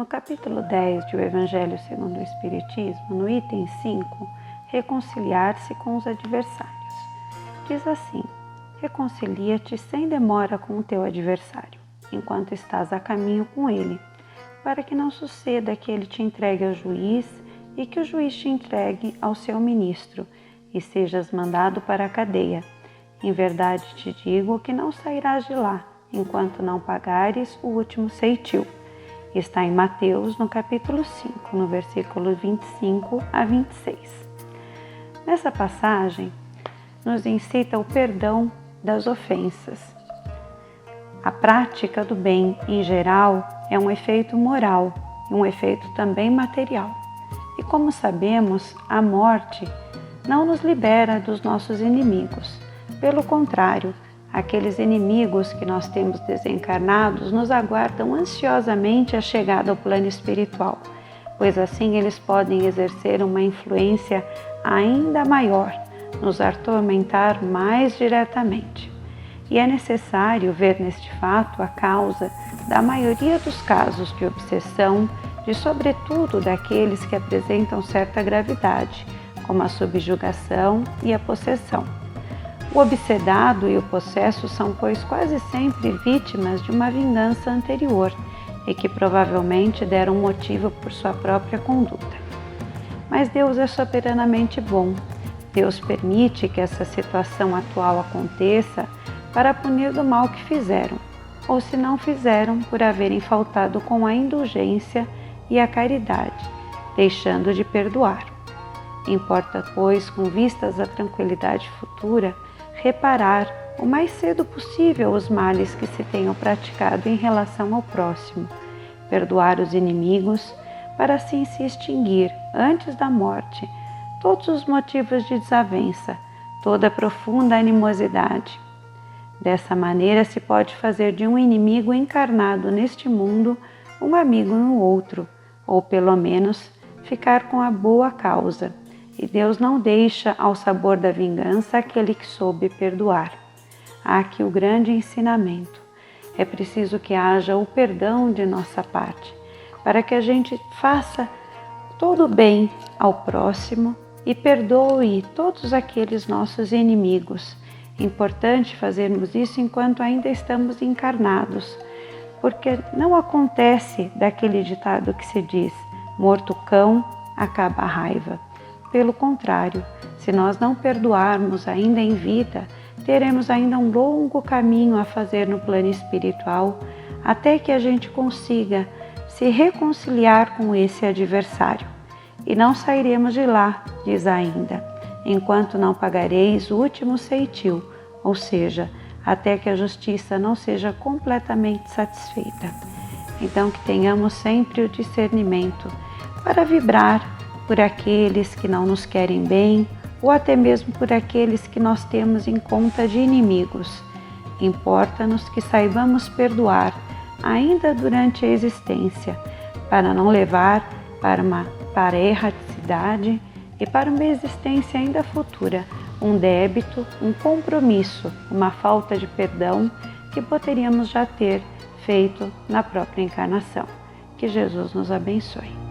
No capítulo 10 de O Evangelho segundo o Espiritismo, no item 5, reconciliar-se com os adversários. Diz assim: reconcilia-te sem demora com o teu adversário, enquanto estás a caminho com ele, para que não suceda que ele te entregue ao juiz e que o juiz te entregue ao seu ministro e sejas mandado para a cadeia. Em verdade te digo que não sairás de lá, enquanto não pagares o último ceitil. Está em Mateus, no capítulo 5, no versículo 25 a 26. Nessa passagem, nos incita o perdão das ofensas. A prática do bem, em geral, é um efeito moral e um efeito também material. E como sabemos, a morte não nos libera dos nossos inimigos. Pelo contrário, aqueles inimigos que nós temos desencarnados nos aguardam ansiosamente a chegada ao plano espiritual, pois assim eles podem exercer uma influência ainda maior, nos atormentar mais diretamente. E é necessário ver neste fato a causa da maioria dos casos de obsessão, de sobretudo daqueles que apresentam certa gravidade, como a subjugação e a possessão. O obsedado e o possesso são, pois, quase sempre vítimas de uma vingança anterior e que provavelmente deram motivo por sua própria conduta. Mas Deus é soberanamente bom. Deus permite que essa situação atual aconteça para punir do mal que fizeram, ou se não fizeram por haverem faltado com a indulgência e a caridade, deixando de perdoar. Importa, pois, com vistas à tranquilidade futura, reparar o mais cedo possível os males que se tenham praticado em relação ao próximo, perdoar os inimigos, para assim se extinguir, antes da morte, todos os motivos de desavença, toda profunda animosidade. Dessa maneira se pode fazer de um inimigo encarnado neste mundo um amigo no outro, ou pelo menos ficar com a boa causa. E Deus não deixa ao sabor da vingança aquele que soube perdoar. Há aqui o grande ensinamento. É preciso que haja o perdão de nossa parte, para que a gente faça todo o bem ao próximo e perdoe todos aqueles nossos inimigos. É importante fazermos isso enquanto ainda estamos encarnados, porque não acontece daquele ditado que se diz: morto cão, acaba a raiva. Pelo contrário, se nós não perdoarmos ainda em vida, teremos ainda um longo caminho a fazer no plano espiritual, até que a gente consiga se reconciliar com esse adversário. E não sairemos de lá, diz ainda, enquanto não pagareis o último ceitil, ou seja, até que a justiça não seja completamente satisfeita. Então que tenhamos sempre o discernimento para vibrar por aqueles que não nos querem bem, ou até mesmo por aqueles que nós temos em conta de inimigos. Importa-nos que saibamos perdoar, ainda durante a existência, para não levar para a erraticidade e para uma existência ainda futura, um débito, um compromisso, uma falta de perdão que poderíamos já ter feito na própria encarnação. Que Jesus nos abençoe.